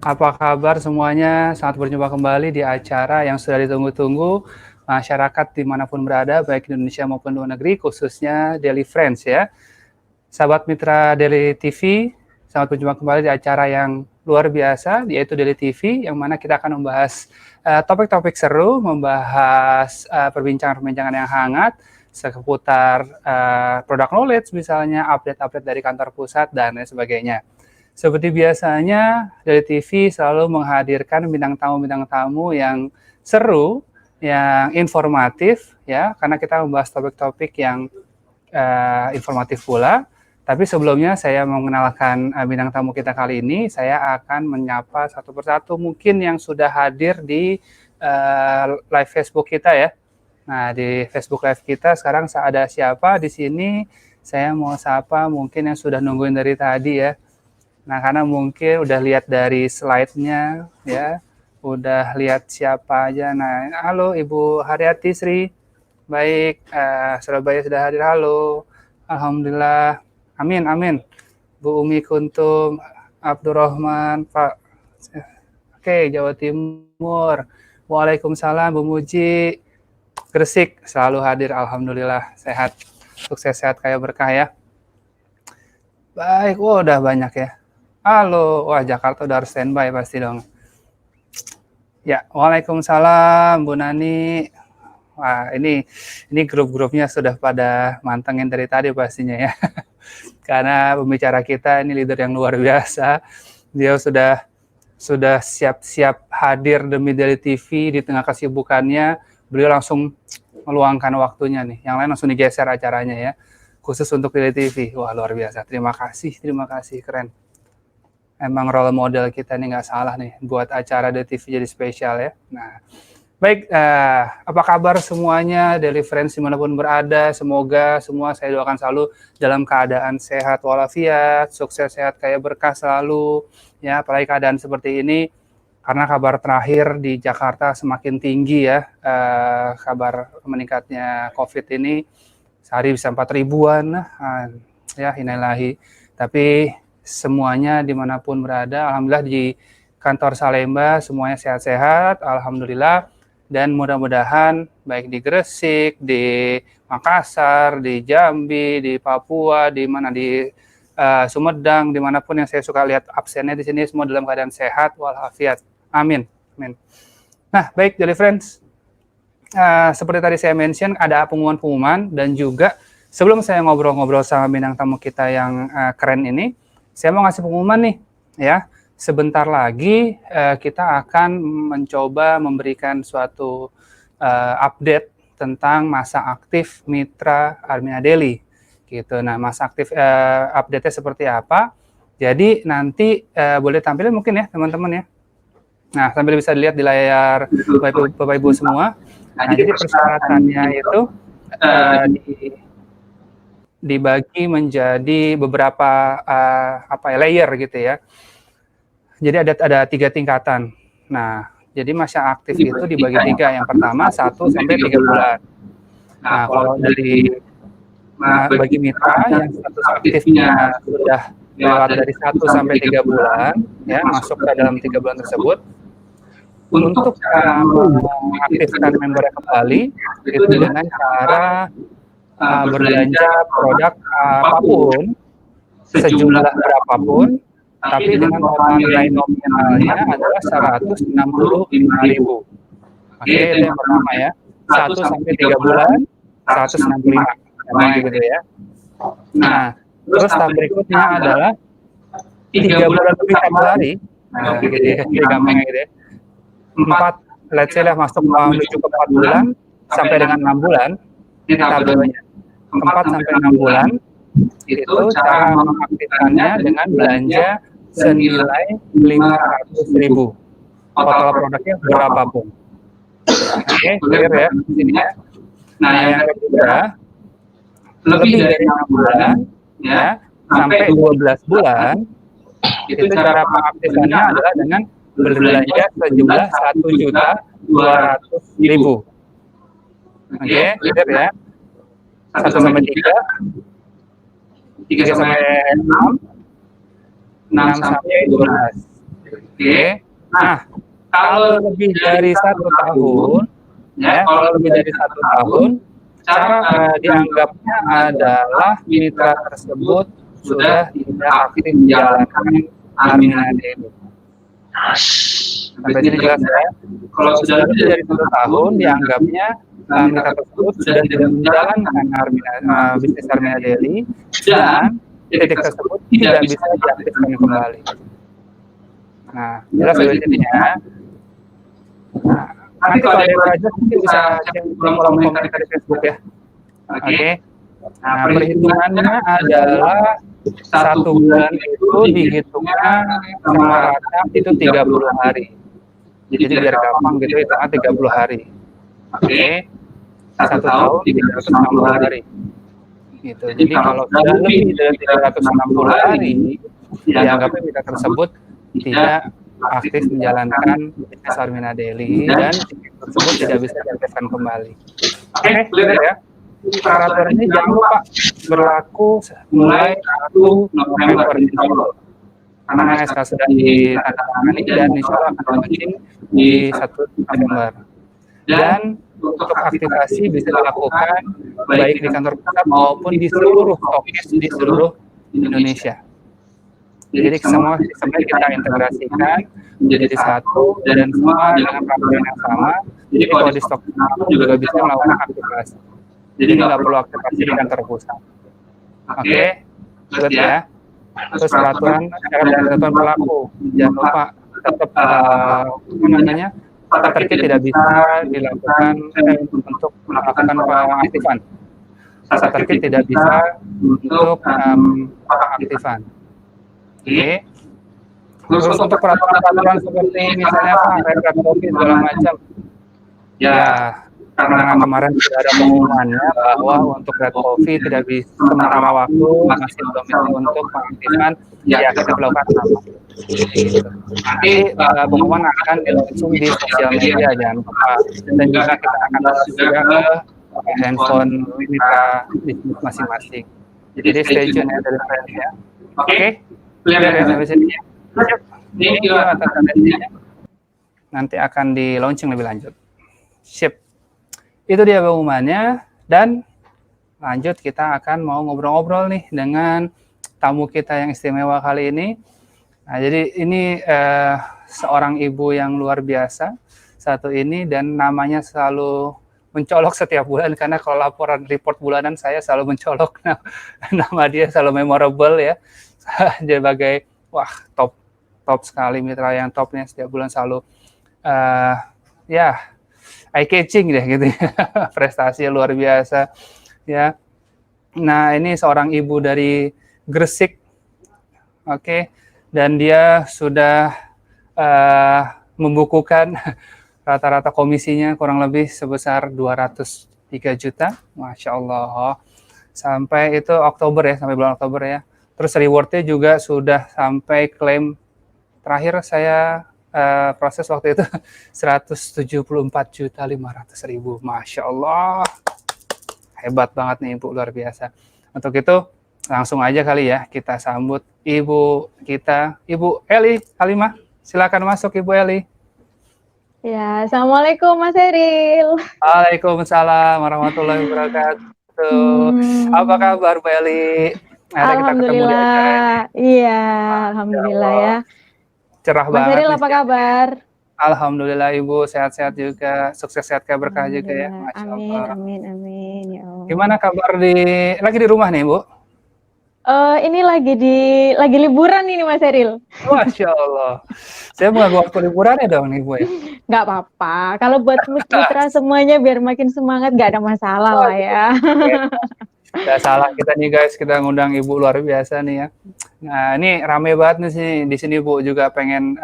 Apa kabar semuanya? Selamat berjumpa kembali di acara yang sudah ditunggu-tunggu masyarakat dimanapun berada, baik di Indonesia maupun luar negeri, khususnya Daily Friends ya. Sahabat mitra Daily TV, selamat berjumpa kembali di acara yang luar biasa, yaitu Daily TV, yang mana kita akan membahas topik-topik seru, membahas perbincangan-perbincangan yang hangat, seputar product knowledge misalnya, update-update dari kantor pusat, dan lain sebagainya. Seperti biasanya, dari TV selalu menghadirkan bintang tamu yang seru, yang informatif, ya, karena kita membahas topik-topik yang informatif pula. Tapi sebelumnya saya mengenalkan bintang tamu kita kali ini, saya akan menyapa satu persatu mungkin yang sudah hadir di live Facebook kita ya. Nah, di Facebook Live kita sekarang ada siapa di sini? Saya mau sapa mungkin yang sudah nungguin dari tadi ya. Nah, karena mungkin udah lihat dari slide-nya ya, udah lihat siapa aja. Nah, halo Ibu Haryati Sri. Baik, Surabaya sudah hadir. Halo. Alhamdulillah. Amin, amin. Bu Umi Kuntum, Abdurrahman, Pak. Oke, Jawa Timur. Waalaikumsalam, Bu Muji. Gresik selalu hadir. Alhamdulillah, sehat. Sukses, sehat, kaya berkah ya. Baik, wah udah banyak ya. Halo, wah Jakarta udah harus standby pasti dong. Ya, waalaikumsalam Bu Nani. Wah, ini grup-grupnya sudah pada mantengin dari tadi pastinya ya. Karena pembicara kita ini leader yang luar biasa. Dia sudah siap-siap hadir demi Daily TV di tengah kesibukannya. Beliau langsung meluangkan waktunya nih. Yang lain langsung digeser acaranya ya. Khusus untuk Daily TV. Wah, luar biasa. Terima kasih, keren. Emang role model kita nih nggak salah nih buat acara Daily TV jadi spesial ya. Nah, baik, apa kabar semuanya Daily Friends dimanapun berada? Semoga semua saya doakan selalu dalam keadaan sehat walafiat, sukses, sehat, kaya berkah selalu. Ya, apalagi keadaan seperti ini, karena kabar terakhir di Jakarta semakin tinggi ya, kabar meningkatnya COVID ini sehari bisa 4.000-an, ya innalillahi. Tapi semuanya dimanapun berada, alhamdulillah di kantor Salemba semuanya sehat-sehat, alhamdulillah. Dan mudah-mudahan baik di Gresik, di Makassar, di Jambi, di Papua, di mana di Sumedang, dimanapun yang saya suka lihat absennya di sini semua dalam keadaan sehat walafiat. Amin. Amin. Nah, baik Daily Friends, seperti tadi saya mention ada pengumuman dan juga sebelum saya ngobrol-ngobrol sama bintang tamu kita yang keren ini, saya mau ngasih pengumuman nih ya. Sebentar lagi kita akan mencoba memberikan suatu update tentang masa aktif Mitra Armina Daily gitu. Nah, masa aktif update-nya seperti apa? Jadi nanti boleh tampilin mungkin ya teman-teman ya. Nah, sambil bisa dilihat di layar Bapak Ibu semua. Nah, jadi persyaratannya itu dibagi menjadi beberapa layer gitu ya. Jadi ada 3 tingkatan. Nah, jadi masa aktif itu dibagi 3. Yang pertama 1 sampai 3 bulan. Nah, kalau dari bagi mitra yang status aktifnya sudah lewat dari 1 sampai 3 bulan, ya masuk ke dalam 3 bulan tersebut, untuk mengaktifkan membernya kembali itu dengan cara berbelanja produk apapun, sejumlah berapapun, tapi dengan total nilai nominalnya adalah 165.000. Oke, itu yang pertama ya. 1 sampai 3 bulan, 165. Namanya gitu ya. Nah, terus tahap berikutnya adalah 3 bulan lebih Februari. Nah, gitu ya, jadi gampangnya gitu ya. 4, let's say lah masuk menuju ke 4 bulan sampai dengan 6 bulan, ini tahap berikutnya. 4 sampai 6 bulan, itu cara mengaktifkannya dengan belanja senilai 500.000. Total produknya berapapun. Oke, clear ya intinya. Nah, yang ketiga, lebih dari 6 bulan ya sampai 12 bulan, itu cara mengaktifkannya adalah dengan berbelanja sejumlah 1.200.000. Oke, clear ya. 1 sampai 3, 3 sampai 6, 6 sampai 12. Oke. Nah, kalau lebih dari 1 tahun, ya, kalau lebih dari 1 tahun, cara dianggapnya adalah mitra tersebut sudah tidak aktif menjalankan Armina Daily. Sampai sini jelas ya. Kalau sudah lebih dari 1 tahun, dianggapnya mitra tersebut sudah tidak menjalankan bisnis Armina Daily dan titik tersebut tidak bisa diaktifkan kembali. Nah, jelas sampai sini ya. Nah, nanti kalau ada yang belajar mungkin bisa cek kolom komentar di Facebook ya. Oke. Nah, perhitungannya adalah 1 bulan itu dihitungnya sama rata itu 30 hari. Jadi biar gampang gitu hitungnya 30 hari. Oke. 1 tahun 360 hari. Gitu. Jadi kalau sudah lebih dari 360 hari, dianggapnya mitra tersebut tidak aktif menjalankan bisnis Armina Daily dan tersebut tidak bisa diaktifkan kembali. Oke, clear ya? Peraturan ini jangan lupa berlaku mulai 1 November insya Allah. Karena SK sudah ditandatangani dan insya Allah akan launching di 1 November. Dan untuk aktivasi bisa dilakukan baik di kantor pusat maupun di seluruh tokis di seluruh Indonesia. Jadi semua sistemnya kita integrasikan menjadi satu dan semua dengan peraturan yang sama. Jadi kalau di stok juga bisa melakukan aktivasi. Jadi nggak perlu aktivasi di kantor pusat. Oke, good ya. Terus peraturan syarat dan ketentuan berlaku. Jangan lupa tetap terkait tidak bisa dilakukan untuk melakukan pengaktifan. Terkait tidak bisa untuk pengaktifan. Oke. Terus untuk peraturan seperti misalnya red COVID segala macam, ya karena kemarin sudah ada pengumumannya bahwa untuk red COVID tidak bisa sementara waktu masih belum bisa untuk pengaktifan, ya kita melakukan sama. Nanti pengumuman akan dilangsung di sosial media jangan lupa, dan juga kita akan bahas juga ke handphone mitra bisnis masing-masing. Jadi stay tune ya dari friends ya. Oke. Clear ya sampai sini. Ini atas atensinya. Nanti akan di launching lebih lanjut. Sip. Itu dia pengumumannya dan lanjut kita akan mau ngobrol-ngobrol nih dengan tamu kita yang istimewa kali ini. Nah, jadi ini seorang ibu yang luar biasa satu ini dan namanya selalu mencolok setiap bulan karena kalau laporan report bulanan saya selalu mencolok nama dia selalu memorable ya. Sebagai top sekali mitra yang topnya setiap bulan selalu eye catching deh gitu ya. Prestasi luar biasa ya. Nah, ini seorang ibu dari Gresik. Oke. Dan dia sudah membukukan rata-rata komisinya kurang lebih sebesar 203 juta. Masya Allah. Sampai itu Oktober ya, sampai bulan Oktober ya. Terus rewardnya juga sudah sampai klaim terakhir saya proses waktu itu 174.500.000. Masya Allah. Hebat banget nih Ibu, luar biasa. Untuk itu langsung aja kali ya kita sambut Ibu kita, Ibu Eli Halimah. Silakan masuk Ibu Eli. Ya, Assalamualaikum Mas Eril. Waalaikumsalam warahmatullahi wabarakatuh. Apa kabar Mbak Eli? Alhamdulillah. Iya, alhamdulillah ya. Cerah Mas banget. Eril apa kabar? Alhamdulillah Ibu, sehat-sehat juga, sukses sehat berkah juga ya. Masya Allah. Amin ya Allah. Gimana kabar lagi di rumah nih Bu? Ini lagi liburan ini Mas Eril. Masya Allah. Saya mengganggu waktu liburannya dong nih Bu ya. Nggak apa-apa. Kalau buat mitra semuanya biar makin semangat, nggak ada masalah lah ya. Nggak salah kita nih guys, kita ngundang Ibu luar biasa nih ya. Nah, ini rame banget nih sih di sini Bu, juga pengen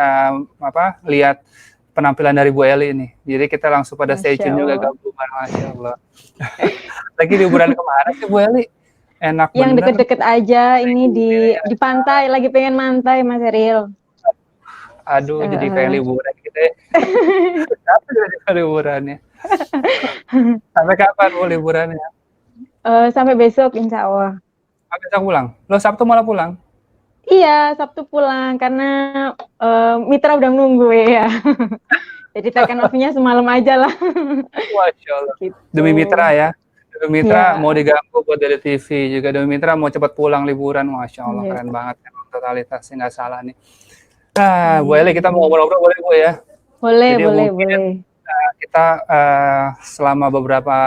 lihat penampilan dari Bu Eli nih. Jadi kita langsung pada stay tune juga gabung. Masya Allah. Lagi liburan kemana sih Bu Eli? Enak yang deket-deket aja ini di pantai, lagi pengen mantai Mas Eril. Aduh, jadi kayak liburan gitu ya. Apa jadi liburannya? Sampai kapan Bu liburannya? Sampai besok insya Allah. Besok pulang? Lo Sabtu malah pulang? Iya, Sabtu pulang karena mitra udah nunggu ya. Jadi taken off-nya semalam aja lah. Masya Allah. Gitu. Demi mitra ya. Demi mitra mau Ya, diganggu buat dari TV juga. Demi mitra mau cepat pulang liburan. Masya Allah iya. keren banget. Emang totalitasnya nggak salah nih. Nah, Bu Iya, Eli kita mau iya. ngobrol-ngobrol boleh Bu ya. Boleh, Jadi boleh, mungkin boleh. kita selama beberapa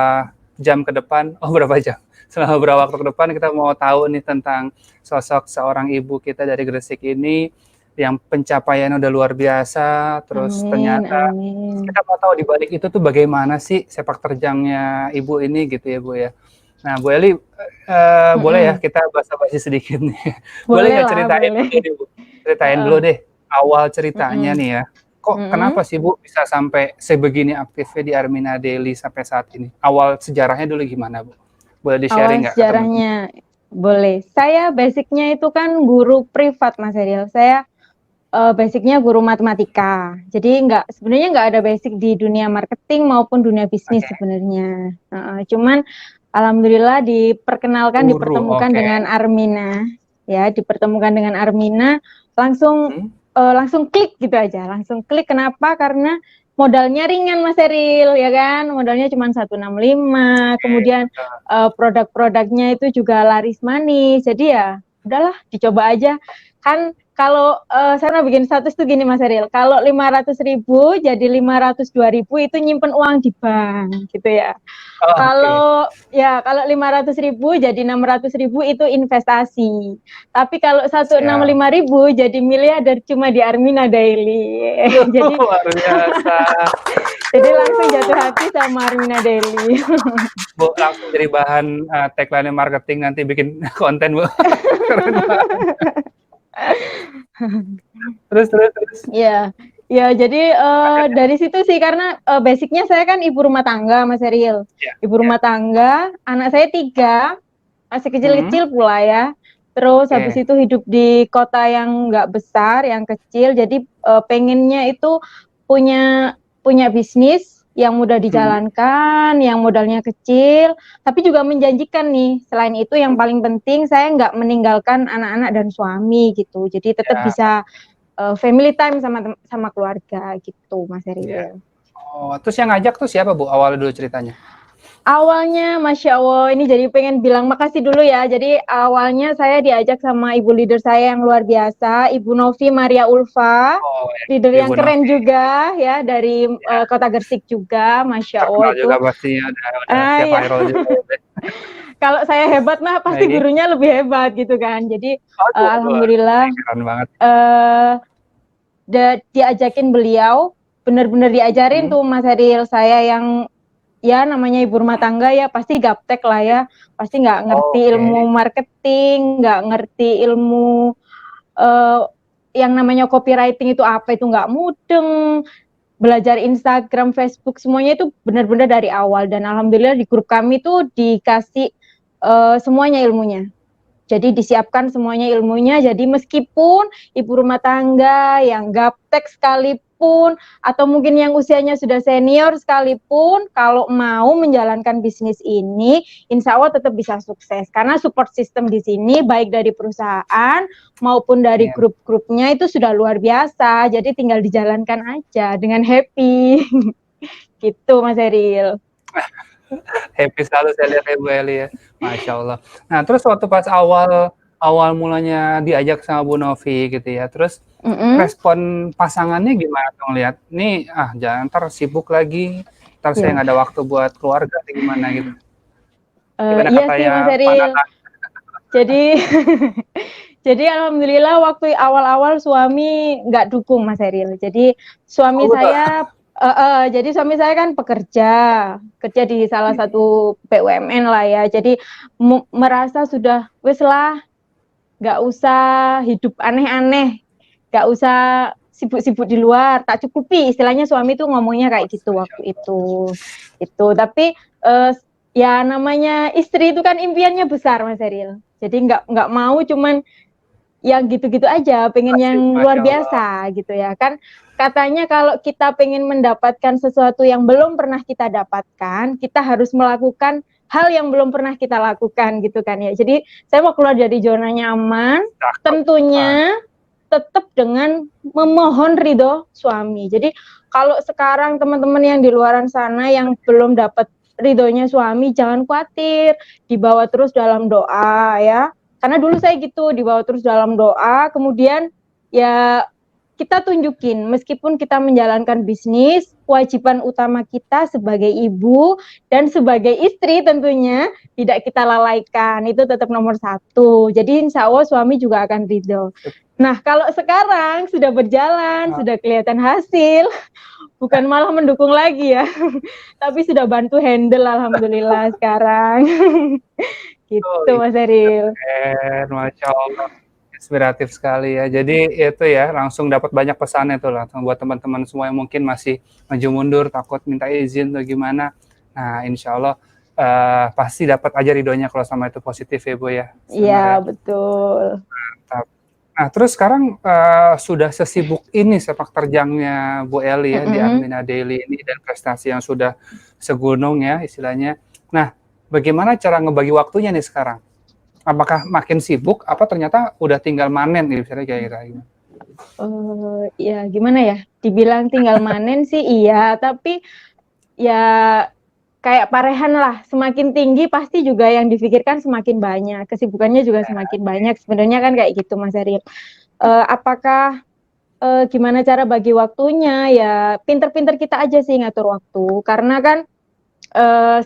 jam ke depan, berapa jam? Selama beberapa waktu ke depan kita mau tahu nih tentang sosok seorang ibu kita dari Gresik ini yang pencapaiannya udah luar biasa, terus Amin, ternyata amin. kita mau tahu di balik itu tuh bagaimana sih sepak terjangnya ibu ini gitu ya Bu ya. Nah Bu Eli, boleh ya Mm-mm. kita basa-basi sedikit nih. Boleh Boleh nggak lah, ceritain boleh. dulu nih Bu? Ceritain dulu Heeh. deh awal ceritanya Mm-mm. nih ya. Kok Mm-mm. kenapa sih Bu bisa sampai sebegini aktifnya di Armina Daily sampai saat ini? Awal sejarahnya dulu gimana Bu? Boleh di-sharing Awal nggak ke teman-teman? sejarahnya boleh. Saya basicnya itu kan guru privat, Mas Ariel. Saya basicnya guru matematika. Jadi sebenarnya nggak ada basic di dunia marketing maupun dunia bisnis Oke, sebenarnya. Cuman alhamdulillah guru, dipertemukan oke. dengan Armina, ya dipertemukan dengan Armina, langsung Hmm? langsung klik gitu aja, langsung klik. Kenapa? Karena modalnya ringan Mas Eril, ya kan? Modalnya cuma 165, Oke, kemudian betul. produk-produknya itu juga laris manis. Jadi ya udahlah dicoba aja. Kan kalau saya pernah bikin status tuh gini Mas Eril, kalau 500.000 jadi 502.000 itu nyimpen uang di bank gitu ya. Oh, oke. Kalau 500.000 jadi 600.000 itu investasi. Tapi kalau Siap. 165.000 jadi miliarder cuma di Armina Daily. jadi Luar biasa. jadi langsung jatuh hati sama Armina Daily. Bu, langsung jadi bahan tagline marketing nanti bikin konten Bu. Keren banget. Terus, terus, terus. Ya, ya jadi Akhirnya, dari situ sih karena basicnya saya kan ibu rumah tangga Mas Ariel. ya, Ibu ya. rumah tangga, anak saya 3, masih Hmm, kecil-kecil pula ya. Terus habis oke. itu hidup di kota yang nggak besar, yang kecil. Jadi pengennya itu punya punya bisnis yang mudah Hmm, dijalankan, yang modalnya kecil, tapi juga menjanjikan nih. Selain itu yang paling penting saya nggak meninggalkan anak-anak dan suami gitu. Jadi tetap ya, bisa family time sama keluarga gitu, Mas ya. Eril. Oh, terus yang ngajak tuh siapa Bu? Awalnya dulu ceritanya. Awalnya, Masya Allah, ini jadi pengen bilang makasih dulu ya. Jadi awalnya saya diajak sama ibu leader saya yang luar biasa, Ibu Novi Maria Ulfa, Oh, leader ya, yang Ibu keren Novi. juga ya dari Ya, Kota Gersik juga, Masya Allah terkenal itu. juga pastinya. Udah siap Ya, viral juga. kalau saya hebat mah pasti Baik. gurunya lebih hebat gitu kan. Jadi Aduh, aduh. alhamdulillah Keren banget. eh, diajakin beliau, benar-benar diajarin Hmm, tuh Mas Heril, saya yang ya namanya ibu rumah tangga ya pasti gaptek lah ya, pasti nggak ngerti ilmu oke. marketing, nggak ngerti ilmu uh, yang namanya copywriting itu apa, itu nggak mudeng. Belajar Instagram, Facebook semuanya itu benar-benar dari awal, dan alhamdulillah di grup kami tuh dikasih semuanya ilmunya. Jadi disiapkan semuanya ilmunya. Jadi meskipun ibu rumah tangga yang gaptek sekalipun, atau mungkin yang usianya sudah senior sekalipun, kalau mau menjalankan bisnis ini, insya Allah tetap bisa sukses. Karena support system di sini, baik dari perusahaan maupun dari Amin. grup-grupnya itu sudah luar biasa. Jadi tinggal dijalankan aja dengan happy. Gitu Mas Eril. Happy selalu saya lihat ya Bu Eli ya. Masya Allah. Nah terus waktu pas awal awal mulanya diajak sama Bu Novi gitu ya. Terus Mm-mm. respon pasangannya gimana tuh ngeliat? Nih jangan ntar sibuk lagi. Ntar saya Ya. nggak ada waktu buat keluarga atau gimana gitu. Gimana Iya sih Mas katanya Pak Eril. Nata? Jadi jadi alhamdulillah waktu awal-awal suami nggak dukung Mas Eril. Jadi Oh suami betul. saya jadi suami saya kan kerja di salah satu BUMN lah ya. Jadi merasa sudah wes lah, nggak usah hidup aneh-aneh, nggak usah sibuk-sibuk di luar, tak cukupi, istilahnya suami tuh ngomongnya kayak gitu Masya waktu Allah. itu. Tapi ya namanya istri itu kan impiannya besar Mas Eril. Jadi nggak mau cuman yang gitu-gitu aja, pengen yang luar Masya Allah. biasa gitu ya kan. Katanya kalau kita pengen mendapatkan sesuatu yang belum pernah kita dapatkan, kita harus melakukan hal yang belum pernah kita lakukan gitu kan ya. Jadi saya mau keluar dari zona nyaman, tentunya tetap dengan memohon ridho suami. Jadi kalau sekarang teman-teman yang di luaran sana yang belum dapat ridhonya suami, jangan khawatir, dibawa terus dalam doa ya. Karena dulu saya gitu, dibawa terus dalam doa, kemudian ya kita tunjukin, meskipun kita menjalankan bisnis, kewajiban utama kita sebagai ibu dan sebagai istri tentunya tidak kita lalaikan, itu tetap nomor satu. Jadi insya Allah suami juga akan ridho. Nah kalau sekarang sudah berjalan, sudah kelihatan hasil, bukan malah mendukung lagi ya, tapi sudah bantu handle alhamdulillah sekarang. Gitu Mas Eril. Masya Allah. Inspiratif sekali ya. Jadi itu ya langsung dapat banyak pesan itu lah buat teman-teman semua yang mungkin masih maju mundur, takut minta izin atau gimana. Nah, insya Allah pasti dapat aja ridhonya kalau sama itu positif ya Bu ya. Iya betul. Mantap. Nah terus sekarang sudah sesibuk ini sepak terjangnya Bu Eli ya di Armina Daily ini dan prestasi yang sudah segunung ya istilahnya. Nah bagaimana cara ngebagi waktunya nih sekarang? Apakah makin sibuk apa ternyata udah tinggal manen nih misalnya kayak gitu? Ya gimana ya, dibilang tinggal manen sih iya, tapi ya kayak parehan lah, semakin tinggi pasti juga yang difikirkan semakin banyak, kesibukannya juga semakin banyak, sebenarnya kan kayak gitu Mas Ariel. Apakah gimana cara bagi waktunya, ya pinter-pinter kita aja sih ngatur waktu, karena kan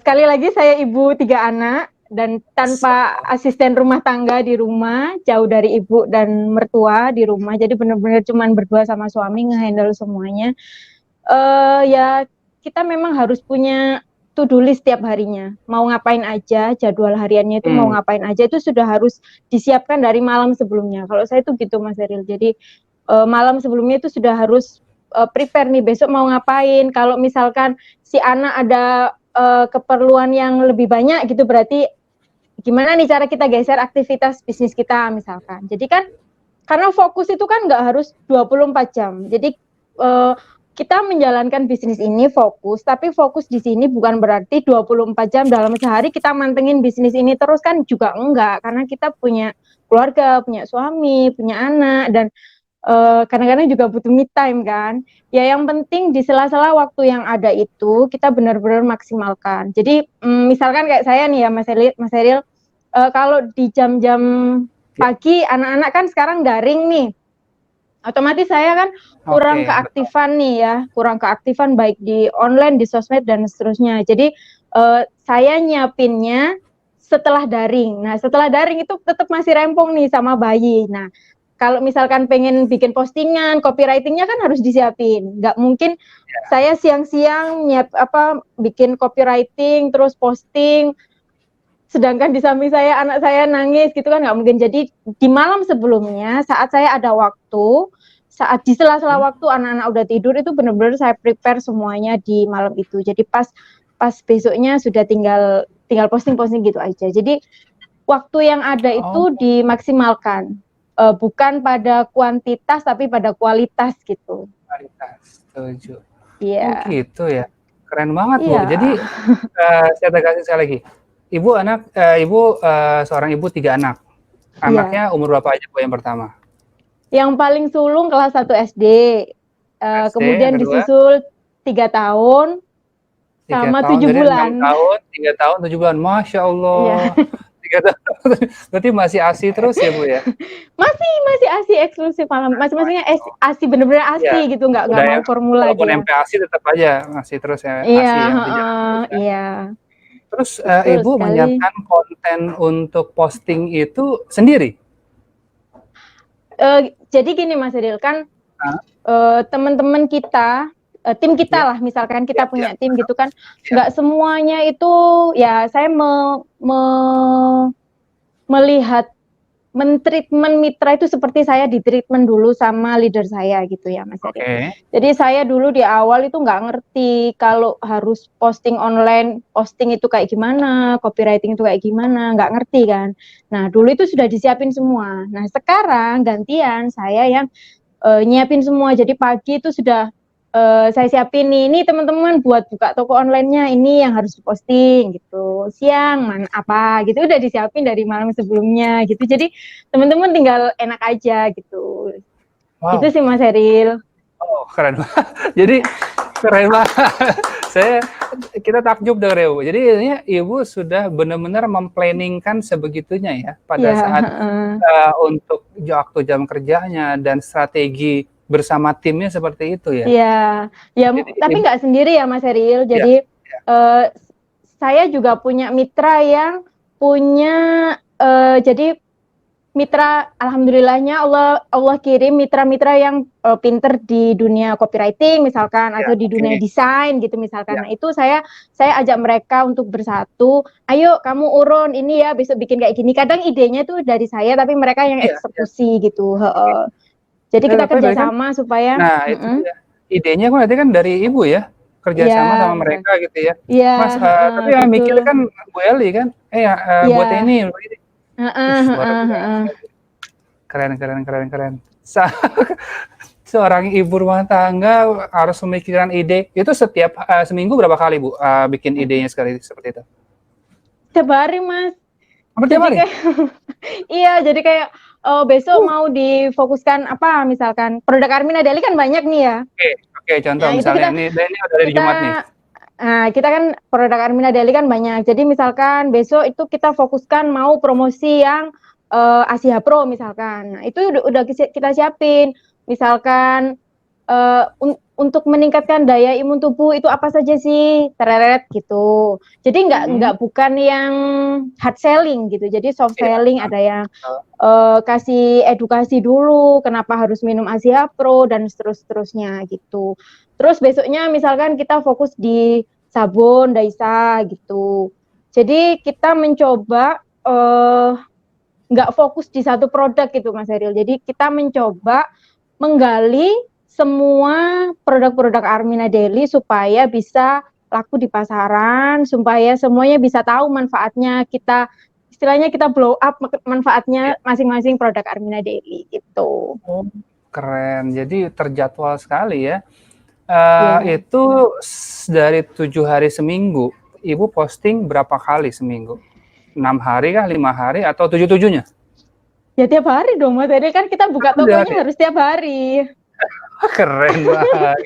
sekali lagi saya ibu 3 anak, dan tanpa asisten rumah tangga di rumah, jauh dari ibu dan mertua di rumah, jadi benar-benar cuman berdua sama suami ngehandle semuanya. Ya kita memang harus punya to-do list setiap harinya, mau ngapain aja, jadwal hariannya itu mau ngapain aja itu sudah harus disiapkan dari malam sebelumnya. Kalau saya tuh gitu Mas Eril, jadi malam sebelumnya itu sudah harus prepare nih besok mau ngapain. Kalau misalkan si anak ada keperluan yang lebih banyak gitu, berarti gimana nih cara kita geser aktivitas bisnis kita misalkan. Jadi kan karena fokus itu kan nggak harus 24 jam. Jadi kita menjalankan bisnis ini fokus, tapi fokus di sini bukan berarti 24 jam dalam sehari kita mantengin bisnis ini terus, kan juga enggak, karena kita punya keluarga, punya suami, punya anak, dan kadang-kadang juga butuh me time kan. Ya yang penting di sela-sela waktu yang ada itu kita benar-benar maksimalkan. Jadi misalkan kayak saya nih ya Mas Eril, kalau di jam-jam pagi anak-anak kan sekarang daring nih, otomatis saya kan kurang keaktifan nih ya, kurang keaktifan baik di online, di sosmed dan seterusnya. Jadi saya nyiapinnya setelah daring. Nah setelah daring itu tetap masih rempong nih sama bayi. Nah kalau misalkan pengen bikin postingan, copywritingnya kan harus disiapin. Nggak mungkin saya siang-siang bikin copywriting terus posting, sedangkan di samping saya anak saya nangis gitu kan nggak mungkin. Jadi di malam sebelumnya saat saya ada waktu, saat di sela-sela waktu anak-anak udah tidur, itu benar-benar saya prepare semuanya di malam itu. Jadi pas besoknya sudah tinggal posting gitu aja. Jadi waktu yang ada itu dimaksimalkan. Bukan pada kuantitas tapi pada kualitas gitu. Kualitas, setuju. Iya. Oh gitu ya, keren banget Bu. Jadi saya tegasin sekali lagi, ibu seorang ibu 3 anak. Anaknya umur berapa aja Bu yang pertama? Yang paling sulung kelas 1 SD, kemudian disusul 3 tahun sama 7 bulan. 6 tahun, 3 tahun, 7 bulan, Masya Allah. 3 tahun, berarti masih ASI terus ya Bu ya? Masih ASI eksklusif malam, maksudnya ASI bener-bener ASI gitu, nggak mau formula walaupun dia. MPASI tetap aja masih terus ya ASI ya. Iya. Terus Ibu menyiapkan konten untuk posting itu sendiri? Jadi gini Mas Adil, kan teman-teman kita, tim kita lah, misalkan kita punya tim gitu kan, nggak semuanya itu ya saya melihat mentreatment mitra itu seperti saya ditreatment dulu sama leader saya gitu ya Mas Adil. Jadi saya dulu di awal itu nggak ngerti kalau harus posting online, posting itu kayak gimana, copywriting itu kayak gimana, nggak ngerti kan. Nah dulu itu sudah disiapin semua. Nah sekarang gantian saya yang nyiapin semua. Jadi pagi itu sudah saya siapin nih teman-teman buat buka toko online-nya, ini yang harus diposting gitu. Siang mana apa gitu udah disiapin dari malam sebelumnya gitu. Jadi teman-teman tinggal enak aja gitu. Gitu Wow, sih Mas Heril. oh keren banget. Jadi keren banget. Saya kita takjub dengar ya, Bu. Jadi ini Ibu sudah benar-benar memplanningkan sebegitunya ya pada Iya, saat heeh. untuk waktu jam kerjanya dan strategi bersama timnya seperti itu ya. Iya, ya Jadi tapi Ibu nggak sendiri ya Mas Heril. ya, Jadi ya, eh, saya juga punya mitra yang punya jadi mitra, alhamdulillahnya Allah Allah kirim mitra-mitra yang pinter di dunia copywriting misalkan ya, atau di oke. dunia desain gitu misalkan. Ya, Nah, itu saya ajak mereka untuk bersatu. Ayo kamu urun ini ya besok bikin kayak gini. Kadang idenya tuh dari saya tapi mereka yang iya, iya. eksekusi gitu. Heeh. Jadi kita Tapi berarti kan, kerjasama supaya nah itu dia. Idenya kan berarti kan dari Ibu ya, iya kerjasama sama mereka gitu ya. iya Mas, heeh, tapi yang betul. mikir kan Bu Eli kan, buat Iya. ini, buat ini. Heeh, Luar heeh, heeh. biasa. Keren, keren, keren, keren. Seorang ibu rumah tangga harus memikirkan ide. Itu setiap seminggu berapa kali Bu bikin idenya sekali seperti itu? Setiap hari Mas. Hampir tiap Jadi hari? kayak iya, jadi kayak besok Uh, mau difokuskan apa misalkan produk Armina Daily kan banyak nih ya. Oke, oke. Contoh Nah, itu misalnya ini udah dari kita Jumat nih. kita kan produk Armina Daily kan banyak. Jadi misalkan besok itu kita fokuskan mau promosi yang Asia Pro misalkan. Nah, itu udah kita siapin. Misalkan untuk meningkatkan daya imun tubuh itu apa saja sih tereret gitu. Jadi bukan yang hard selling gitu. Jadi soft Iya. selling ada yang kasih edukasi dulu kenapa harus minum Asia Pro dan seterusnya gitu. Terus besoknya misalkan kita fokus di sabun Daisa gitu. Jadi kita mencoba nggak fokus di satu produk gitu Mas Heril. Jadi kita mencoba menggali semua produk-produk Armina Daily supaya bisa laku di pasaran, supaya semuanya bisa tahu manfaatnya, istilahnya kita blow up manfaatnya Iya. masing-masing produk Armina Daily gitu. Oh, keren. Jadi terjadwal sekali ya. Iya. Itu dari 7 hari seminggu, Ibu posting berapa kali seminggu? 6 hari kah, 5 hari, atau 7-7-nya? Ya tiap hari dong Mas Heril, kan kita buka tokonya Ya? harus tiap hari. Keren banget.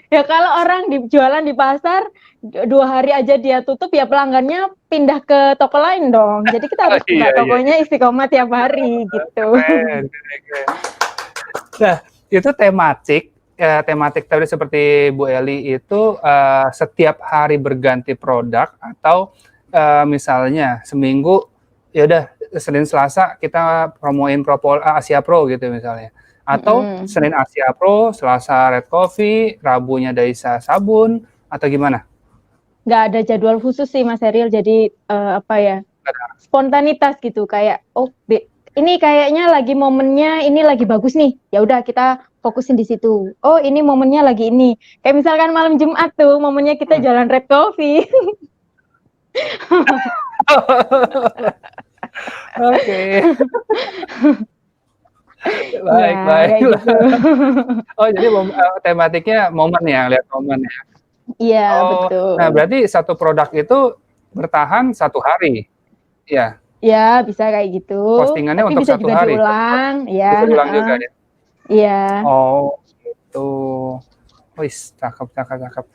Ya kalau orang jualan di pasar 2 hari aja dia tutup ya pelanggannya pindah ke toko lain dong. Jadi kita harus Iya, buka iya, iya. tokonya istiqomah tiap hari gitu. Keren, keren, keren. Nah, itu tematik tadi seperti Bu Eli itu setiap hari berganti produk atau misalnya seminggu ya udah Senin Selasa kita promoin Asia Pro gitu misalnya. Atau Senin Asia Pro, Selasa Red Coffee, Rabunya Daisa sabun atau gimana? Nggak ada jadwal khusus sih Mas Heril. Jadi apa ya? Spontanitas gitu kayak ini kayaknya lagi momennya ini lagi bagus nih. Ya udah kita fokusin di situ. Oh, ini momennya lagi ini. Kayak misalkan malam Jumat tuh momennya kita jalan Red Coffee. Oke. Baik, Ya, baik. kayak gitu. Oh, jadi tematiknya momen ya, lihat momen ya. Iya, Oh, nah betul. berarti satu produk itu bertahan 1 hari, ya? Ya, bisa kayak gitu. Postingannya Tapi untuk bisa satu juga hari, diulang. bisa Ya, diulang juga ya? iya. Oh, gitu. Wis, cakep, cakep, cakep.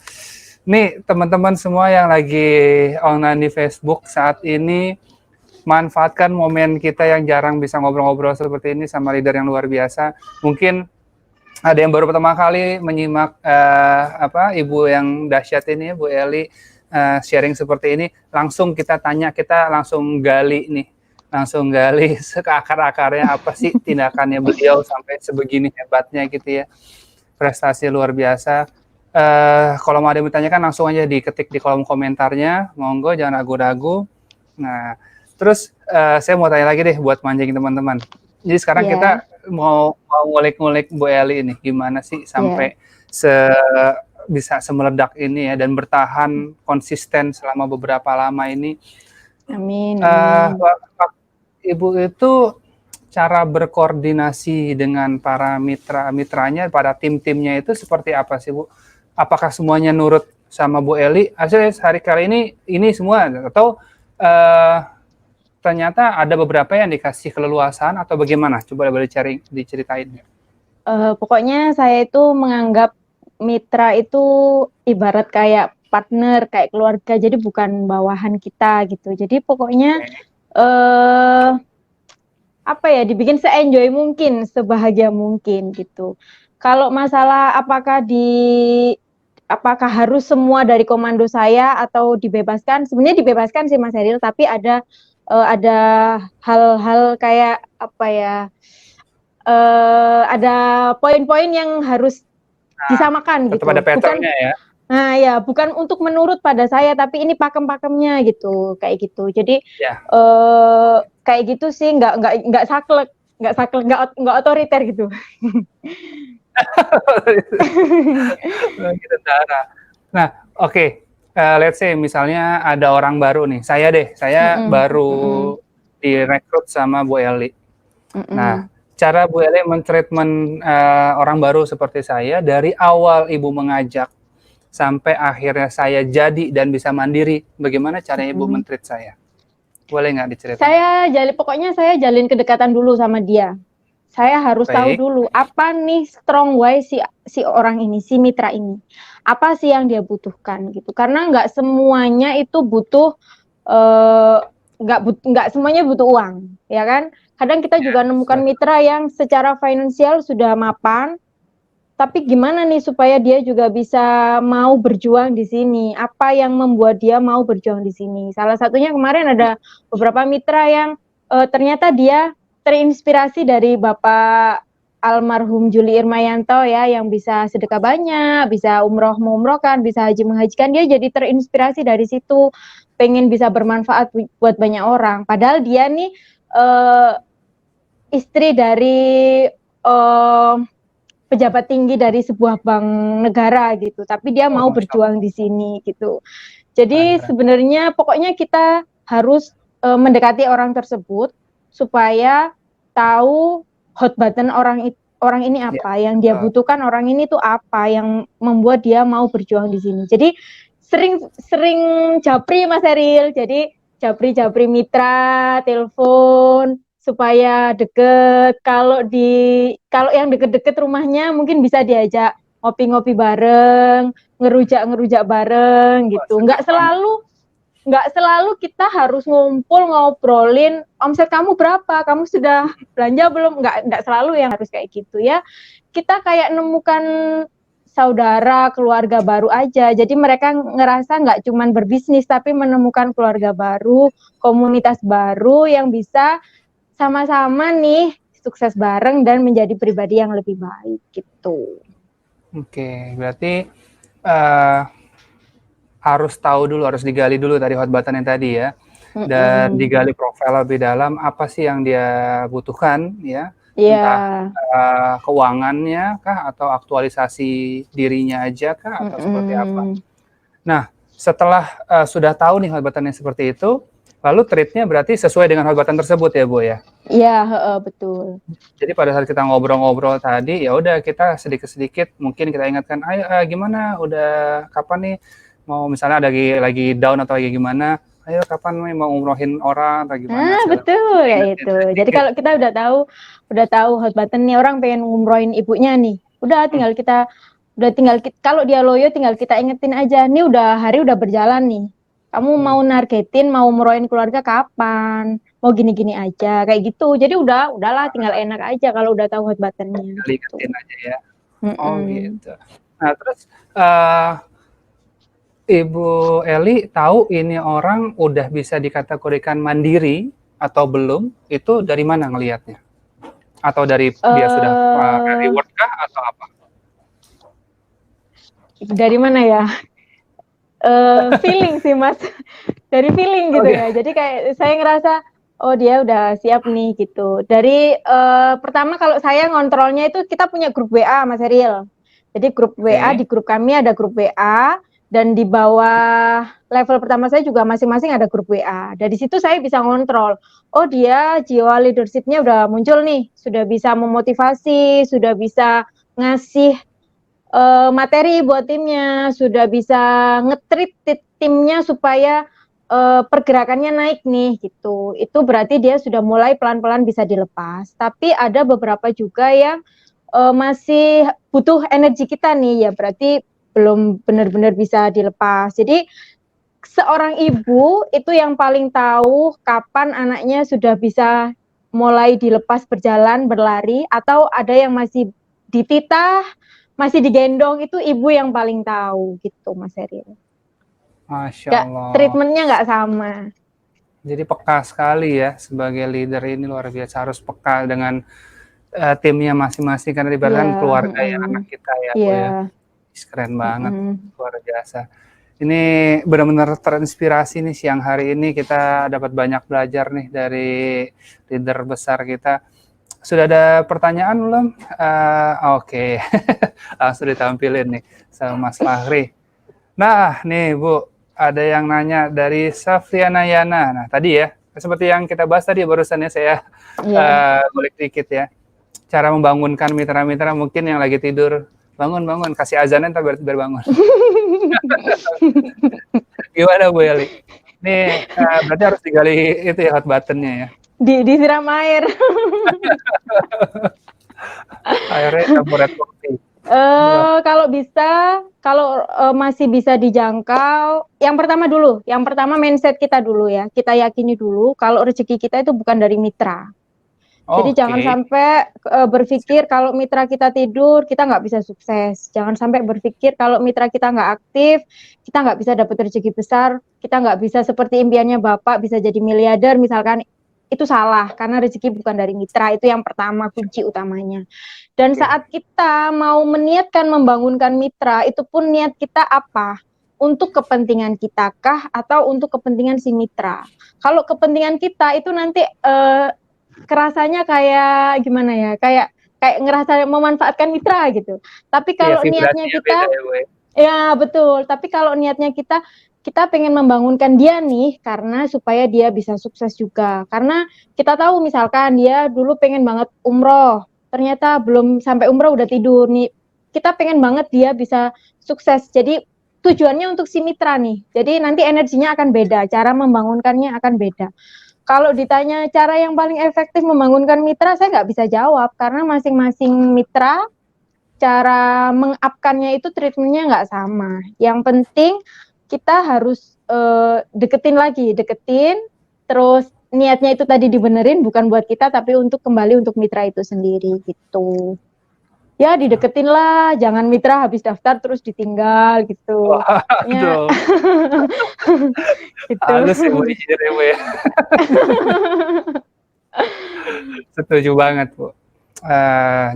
Nih, teman-teman semua yang lagi online di Facebook saat ini, manfaatkan momen kita yang jarang bisa ngobrol-ngobrol seperti ini sama leader yang luar biasa. Mungkin ada yang baru pertama kali menyimak Ibu yang dahsyat ini, Bu Eli, sharing seperti ini, langsung kita tanya, kita langsung gali nih, ke akar-akarnya apa sih tindakannya beliau sampai sebegini hebatnya gitu ya, prestasi luar biasa. Kalau mau ada yang bertanyakan langsung aja diketik di kolom komentarnya, monggo jangan ragu-ragu. Nah, terus saya mau tanya lagi deh buat mancing teman-teman. Jadi sekarang kita mau ngulik-ngulik Bu Eli ini, gimana sih sampai bisa semeledak ini ya dan bertahan konsisten selama beberapa lama ini. Amin. Ibu itu cara berkoordinasi dengan para mitra-mitranya, para tim-timnya itu seperti apa sih, Bu? Apakah semuanya nurut sama Bu Eli? Hasilnya hari kali ini semua, atau ternyata ada beberapa yang dikasih keleluasaan atau bagaimana? Coba boleh diceritain. Pokoknya saya itu menganggap mitra itu ibarat kayak partner, kayak keluarga, jadi bukan bawahan kita gitu. Jadi pokoknya apa ya, dibikin se-enjoy mungkin, sebahagia mungkin gitu. Kalau masalah apakah harus semua dari komando saya atau dibebaskan? Sebenarnya dibebaskan sih Mas Heril, tapi ada hal-hal kayak apa ya? Ada poin-poin yang harus disamakan gitu. Tetap ada pattern-nya ya. Nah ya, bukan untuk menurut pada saya, tapi ini pakem-pakemnya gitu, kayak gitu. Jadi Ya. Kayak gitu sih, nggak saklek, nggak otoriter gitu. Nah, oke. Let's say misalnya ada orang baru nih, saya baru direkrut sama Bu Eli. Nah, cara Bu Eli mentreatment orang baru seperti saya dari awal Ibu mengajak sampai akhirnya saya jadi dan bisa mandiri, bagaimana caranya Ibu mentreat saya? Boleh nggak diceritain? Pokoknya saya jalin kedekatan dulu sama dia. Saya harus tahu dulu apa nih strong way si orang ini, si mitra ini. Apa sih yang dia butuhkan gitu. Karena nggak semuanya itu butuh nggak semuanya butuh uang, ya kan? Kadang kita juga nemukan mitra yang secara finansial sudah mapan, tapi gimana nih supaya dia juga bisa mau berjuang di sini? Apa yang membuat dia mau berjuang di sini? Salah satunya kemarin ada beberapa mitra yang ternyata dia terinspirasi dari Bapak almarhum Juli Irmayanto ya, yang bisa sedekah banyak, bisa umroh mengumrohkan, bisa haji menghajikan. Dia jadi terinspirasi dari situ, pengen bisa bermanfaat buat banyak orang. Padahal dia nih istri dari pejabat tinggi dari sebuah bank negara gitu, tapi dia mau berjuang di sini gitu. Jadi sebenarnya pokoknya kita harus mendekati orang tersebut supaya tahu hot button orang ini apa, yang dia butuhkan orang ini tuh apa yang membuat dia mau berjuang di sini. Jadi sering japri Mas Eril, jadi japri mitra, telepon supaya deket. Kalau yang deket-deket rumahnya mungkin bisa diajak ngopi-ngopi bareng, ngerujak bareng gitu. Nggak selalu kita harus ngumpul ngobrolin omset kamu berapa, kamu sudah belanja belum, nggak selalu yang harus kayak gitu ya. Kita kayak nemukan saudara, keluarga baru aja. Jadi mereka ngerasa nggak cuman berbisnis, tapi menemukan keluarga baru, komunitas baru yang bisa sama-sama nih sukses bareng dan menjadi pribadi yang lebih baik gitu. Oke, berarti harus tahu dulu, harus digali dulu tadi hot button yang tadi ya, dan digali profil lebih dalam, apa sih yang dia butuhkan ya, entah keuangannya kah, atau aktualisasi dirinya aja kah, atau seperti apa. Nah, setelah sudah tahu nih hot buttonnya seperti itu, lalu treatnya berarti sesuai dengan hot button tersebut ya Bu ya? Iya, betul. Jadi pada saat kita ngobrol-ngobrol tadi, ya udah kita sedikit-sedikit mungkin kita ingatkan, ayo gimana, udah kapan nih mau misalnya ada lagi down atau lagi gimana, ayo kapan nih mau umrohin orang atau gimana. Betul ya itu. Jadi kalau kita udah tahu hot button nih, orang pengen ngumrohin ibunya nih, kalau dia loyo tinggal kita ingetin aja, nih hari udah berjalan nih. Kamu mau nargetin, mau umrohin keluarga kapan? Mau gini-gini aja, kayak gitu. Jadi udahlah, tinggal enak aja kalau udah tahu hot buttonnya. Ingetin aja ya. Oh gitu. Nah terus Ibu Eli tahu ini orang udah bisa dikategorikan mandiri atau belum? Itu dari mana ngelihatnya? Atau dari dia sudah reward kah atau apa? Dari mana ya? Feeling sih Mas, dari feeling gitu ya. Jadi kayak saya ngerasa oh dia udah siap nih gitu. Dari pertama kalau saya ngontrolnya itu kita punya grup WA Mas Eril. Jadi grup WA, di grup kami ada grup WA, Dan di bawah level pertama saya juga masing-masing ada grup WA. Dari situ saya bisa ngontrol. Oh, dia jiwa leadership-nya udah muncul nih, sudah bisa memotivasi, sudah bisa ngasih materi buat timnya, sudah bisa nge-treat timnya supaya pergerakannya naik nih gitu. Itu berarti dia sudah mulai pelan-pelan bisa dilepas. Tapi ada beberapa juga yang masih butuh energi kita nih, ya berarti belum benar-benar bisa dilepas. Jadi seorang ibu itu yang paling tahu kapan anaknya sudah bisa mulai dilepas berjalan, berlari, atau ada yang masih dititah, masih digendong, itu ibu yang paling tahu gitu, Mas Eril. Masya Nggak, Allah. treatmentnya nggak sama. Jadi peka sekali ya sebagai leader ini, luar biasa, harus peka dengan timnya masing-masing karena ibaratkan Iya, keluarga ya, anak kita ya, Bu iya. ya. Keren banget, luar biasa. Ini benar-benar terinspirasi nih, siang hari ini kita dapat banyak belajar nih dari leader besar kita. Sudah ada pertanyaan belum? Oke. Langsung ditampilin nih sama Mas Fahri. Nah, nih Bu, ada yang nanya dari Safriana Yana. Nah, tadi ya, seperti yang kita bahas tadi barusan ya, saya balik dikit ya. Cara membangunkan mitra-mitra mungkin yang lagi tidur, bangun, kasih azannya ntar biar bangun. Gimana Bu Eli? Ini berarti harus digali itu ya, hot button-nya ya. Disiram air. Airnya campur red coffee. Kalau bisa, kalau masih bisa dijangkau, yang pertama mindset kita dulu ya, kita yakini dulu kalau rezeki kita itu bukan dari mitra. Jadi jangan sampai berpikir kalau mitra kita tidur, kita nggak bisa sukses. Jangan sampai berpikir kalau mitra kita nggak aktif, kita nggak bisa dapat rezeki besar, kita nggak bisa seperti impiannya Bapak bisa jadi miliarder misalkan. Itu salah, karena rezeki bukan dari mitra, itu yang pertama, kunci utamanya. Dan saat kita mau meniatkan membangunkan mitra, itu pun niat kita apa? Untuk kepentingan kita kah, atau untuk kepentingan si mitra? Kalau kepentingan kita itu nanti kerasanya kayak gimana ya, kayak ngerasa memanfaatkan mitra gitu. Tapi kalau niatnya kita, ya betul, tapi kalau niatnya kita pengen membangunkan dia nih karena supaya dia bisa sukses juga. Karena kita tahu misalkan dia dulu pengen banget umroh, ternyata belum sampai umroh udah tidur nih. Kita pengen banget dia bisa sukses. Jadi tujuannya untuk si mitra nih. Jadi nanti energinya akan beda, cara membangunkannya akan beda. Kalau ditanya cara yang paling efektif membangunkan mitra, saya nggak bisa jawab karena masing-masing mitra cara mengupkannya itu treatmentnya nggak sama. Yang penting kita harus deketin, terus niatnya itu tadi dibenerin bukan buat kita tapi untuk kembali untuk mitra itu sendiri gitu. Ya dideketin lah, jangan mitra habis daftar terus ditinggal gitu. Ya. Gitu. Halus ya Bu ya. Setuju banget Bu.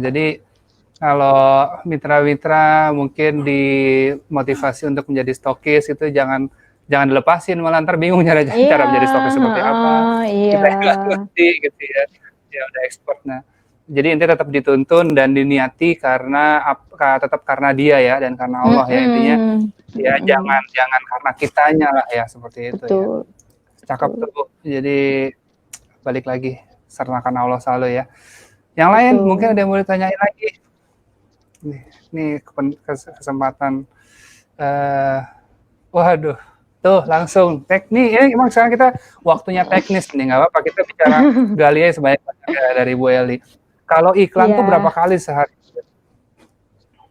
Jadi kalau mitra-mitra mungkin dimotivasi untuk menjadi stokis itu jangan dilepasin, malah ntar bingung cara menjadi stokis seperti apa. Kita nggak ngerti gitu ya. Ya udah ekspor. Nah, jadi intinya tetap dituntun dan diniati tetap karena dia ya dan karena Allah ya intinya. Ya jangan karena kitanya lah ya seperti itu. Betul. Ya. Cakep tuh Bu. Jadi balik lagi serahkan Allah selalu ya. Yang lain mungkin ada yang mau ditanyain lagi. Nih kesempatan. Waduh, tuh langsung teknik. Ini emang sekarang kita waktunya teknis nih, nggak apa-apa kita bicara gali aja sebanyak-banyaknya dari Bu Eli. Kalau iklan tuh berapa kali sehari?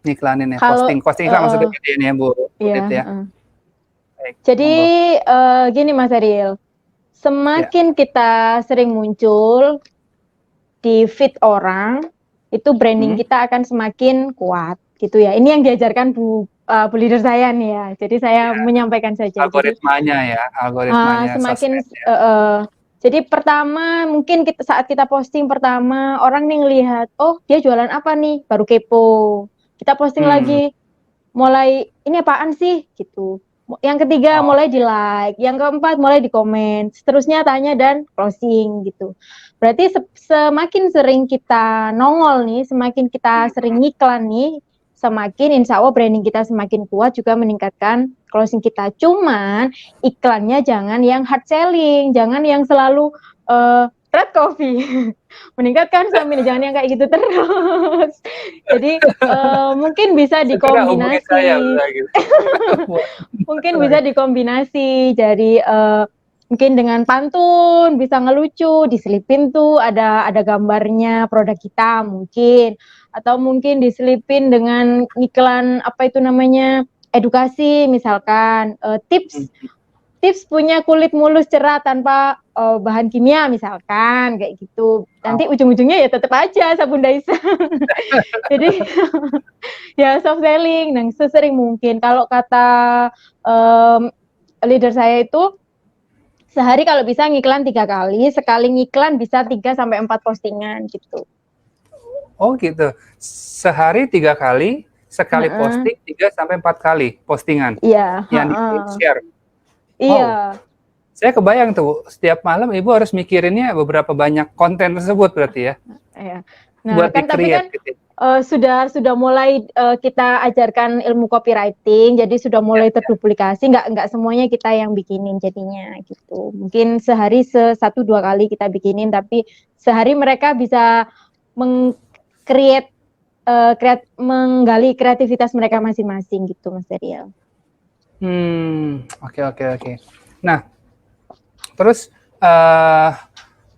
Iklanin ya, posting iklan maksudnya gitu ya Bu. Ya. Baik, jadi gini Mas Eril, semakin kita sering muncul di feed orang, itu branding kita akan semakin kuat gitu ya. Ini yang diajarkan Bu leader saya nih ya. Jadi saya menyampaikan saja. Algoritmanya ya, algoritmanya. Semakin jadi pertama mungkin saat kita posting pertama orang nih ngelihat, oh dia jualan apa nih, baru kepo. Kita posting lagi, mulai ini apaan sih gitu. Yang ketiga mulai di like, yang keempat mulai di komen, seterusnya tanya dan closing gitu. Berarti semakin sering kita nongol nih, semakin kita sering ngiklan nih, semakin insya Allah branding kita semakin kuat juga meningkatkan closing kita. Cuman iklannya jangan yang hard selling, jangan yang selalu red coffee. Meningkatkan stamina, jangan yang kayak gitu terus. Jadi mungkin bisa Segera hubungi saya dikombinasi. gitu. Mungkin bisa dikombinasi. Jadi mungkin dengan pantun bisa ngelucu, diselipin tuh ada gambarnya produk kita mungkin, atau mungkin diselipin dengan iklan apa itu namanya edukasi misalkan tips punya kulit mulus cerah tanpa bahan kimia misalkan kayak gitu. Nanti ujung-ujungnya ya tetap aja sabun Daisa. Jadi ya soft selling, nah sesering mungkin. Kalau kata leader saya itu sehari kalau bisa ngiklan 3 kali, sekali ngiklan bisa 3-4 postingan gitu. Oh gitu, sehari 3 kali, sekali posting 3-4 kali postingan Iya, yang di-share. iya. Wow. Saya kebayang tuh, setiap malam Ibu harus mikirinnya beberapa banyak konten tersebut berarti ya? Iya. Nah, Buat kan tapi kan di-create gitu. sudah mulai kita ajarkan ilmu copywriting, jadi sudah mulai terduplikasi, nggak semuanya kita yang bikinin jadinya gitu. Mungkin sehari 1-2 kali kita bikinin, tapi sehari mereka bisa menggali kreativitas mereka masing-masing gitu, Mas Daryl. Oke. Nah, terus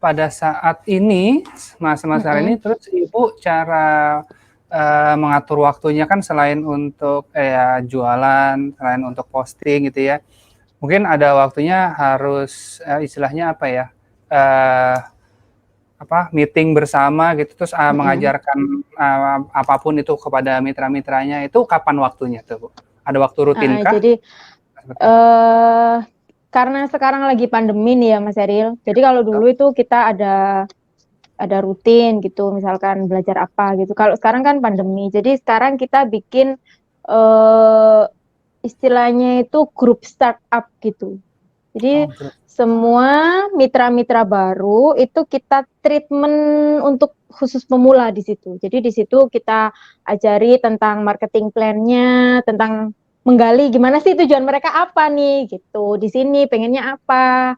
pada saat ini, masa-masa ini, terus Ibu cara mengatur waktunya kan selain untuk jualan, selain untuk posting gitu ya, mungkin ada waktunya harus istilahnya apa ya, meeting bersama gitu, terus mengajarkan apapun itu kepada mitra-mitranya, itu kapan waktunya tuh Bu? Ada waktu rutin kah? Jadi karena sekarang lagi pandemi nih ya Mas Eril, jadi kalau dulu itu kita ada rutin gitu, misalkan belajar apa gitu. Kalau sekarang kan pandemi, jadi sekarang kita bikin istilahnya itu grup startup gitu. Jadi semua mitra-mitra baru itu kita treatment untuk khusus pemula di situ. Jadi di situ kita ajari tentang marketing plan-nya, tentang menggali gimana sih tujuan mereka apa nih gitu. Di sini pengennya apa.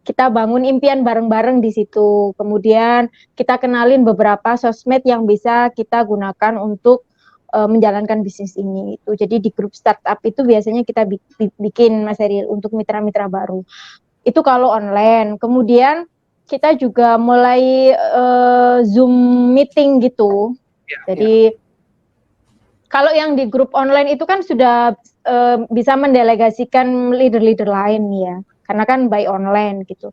Kita bangun impian bareng-bareng di situ. Kemudian kita kenalin beberapa sosmed yang bisa kita gunakan untuk menjalankan bisnis ini. Itu jadi di grup startup itu biasanya kita bikin Mas Eril untuk mitra-mitra baru. Itu kalau online. Kemudian kita juga mulai Zoom meeting gitu. Jadi kalau yang di grup online itu kan sudah bisa mendelegasikan leader-leader lain ya, karena kan by online gitu.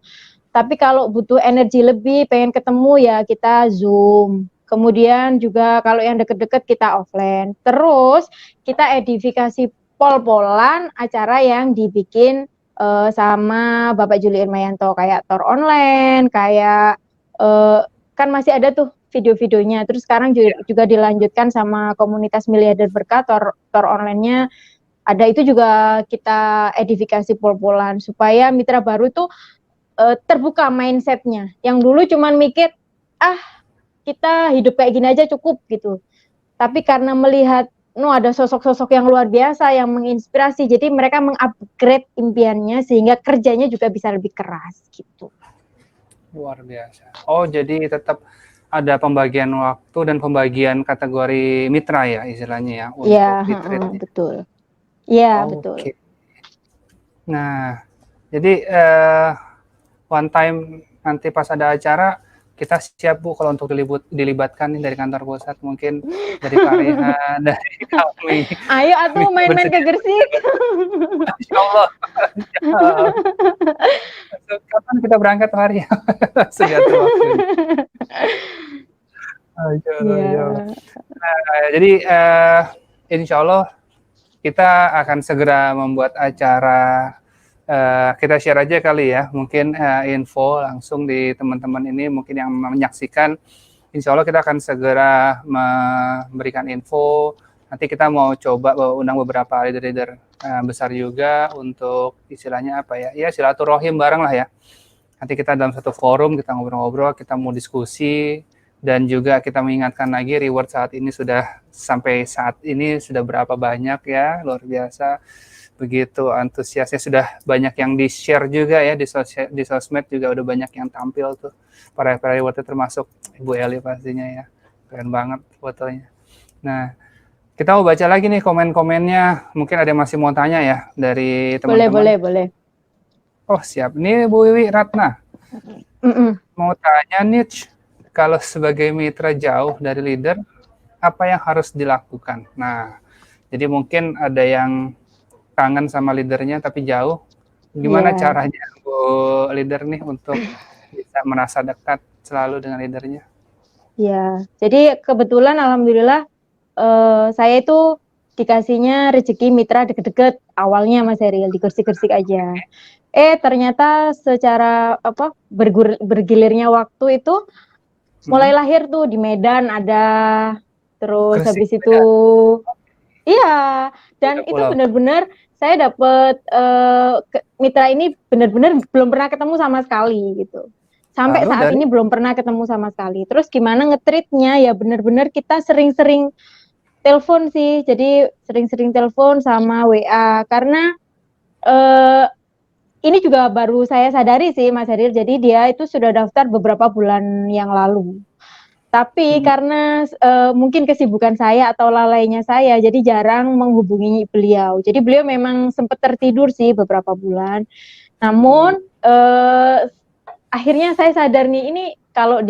Tapi kalau butuh energi lebih, pengen ketemu ya kita Zoom. Kemudian juga kalau yang deket-deket kita offline. Terus kita edifikasi pol-polan acara yang dibikin sama Bapak Juli Irmayanto, kayak tour online, kayak kan masih ada tuh video-videonya. Terus sekarang juga dilanjutkan sama komunitas miliarder berkah, tour online-nya ada, itu juga kita edifikasi pol-polan supaya mitra baru itu terbuka mindsetnya. Yang dulu cuman mikir kita hidup kayak gini aja cukup gitu. Tapi karena melihat ada sosok-sosok yang luar biasa yang menginspirasi, jadi mereka mengupgrade impiannya sehingga kerjanya juga bisa lebih keras gitu. Luar biasa. Oh, jadi tetap ada pembagian waktu dan pembagian kategori mitra ya istilahnya ya untuk di-treat. Betul. Iya, betul. Nah, jadi one time nanti pas ada acara kita siap Bu kalau untuk dilibatkan nih dari kantor pusat, mungkin dari Pak Rehan, dari kami. Ayo atuh main-main ke Gresik. Insya Allah. Kapan kita berangkat hari? Sudah waktunya. Jadi insya Allah kita akan segera membuat acara. Kita share aja kali ya, mungkin info langsung di teman-teman ini mungkin yang menyaksikan. Insya Allah kita akan segera memberikan info. Nanti kita mau coba undang beberapa leader-leader besar juga untuk istilahnya apa ya? Ya silaturahim bareng lah ya. Nanti kita dalam satu forum kita ngobrol-ngobrol, kita mau diskusi Dan juga kita mengingatkan lagi reward saat ini sudah sampai saat ini sudah berapa banyak ya, luar biasa. Begitu antusiasnya, sudah banyak yang di-share juga ya di sosmed juga udah banyak yang tampil tuh para rewardnya, termasuk Ibu Eli pastinya ya. Keren banget fotonya. Nah, kita mau baca lagi nih komen-komennya. Mungkin ada yang masih mau tanya ya dari teman-teman. Boleh. Oh, siap. Ini Bu Wiwi Ratna. Mau tanya nih, kalau sebagai mitra jauh dari leader, apa yang harus dilakukan? Nah, jadi mungkin ada yang kangen sama leadernya tapi jauh. Gimana caranya Bu leader nih untuk bisa merasa dekat selalu dengan leadernya? Ya, jadi kebetulan alhamdulillah saya itu dikasihnya rezeki mitra deket-deket awalnya Mas Eril, digersik-gersik aja. Ternyata secara bergilirnya waktu itu mulai lahir tuh di Medan ada, terus Gersik, habis itu iya, dan itu benar-benar saya dapet mitra ini benar-benar belum pernah ketemu sama sekali gitu. Sampai saat ini belum pernah ketemu sama sekali. Terus gimana nge-treatnya ya benar-benar kita sering-sering telepon sih. Jadi sering-sering telepon sama WA karena ini juga baru saya sadari sih Mas Hadir. Jadi dia itu sudah daftar beberapa bulan yang lalu. Tapi karena mungkin kesibukan saya atau lalainya saya, jadi jarang menghubungi beliau. Jadi beliau memang sempat tertidur sih beberapa bulan. Namun akhirnya saya sadar nih, ini kalau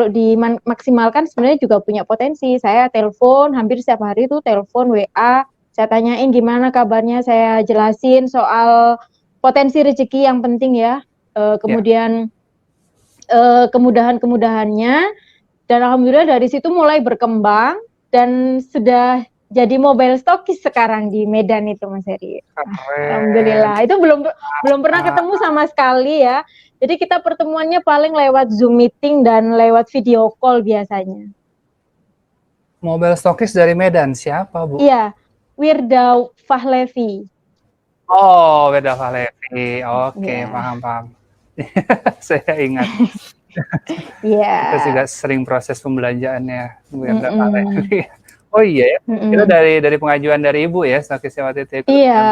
dimaksimalkan sebenarnya juga punya potensi. Saya telepon hampir setiap hari tuh, telepon WA, saya tanyain gimana kabarnya, saya jelasin soal potensi rezeki yang penting ya. Kemudian kemudahan-kemudahannya, dan alhamdulillah dari situ mulai berkembang dan sudah jadi mobile stokis sekarang di Medan itu Mas Heri. Alhamdulillah. Itu belum pernah ketemu sama sekali ya. Jadi kita pertemuannya paling lewat Zoom meeting dan lewat video call biasanya. Mobile stokis dari Medan siapa, Bu? Iya, Wirda Fahlevi. Oh, Wirda Fahlevi. Oke, paham. Saya ingat. Kita juga sering proses pembelanjaannya Wirda Fahlevi. Oh iya ya, itu dari pengajuan dari Ibu ya, stokisnya waktu itu. Iya.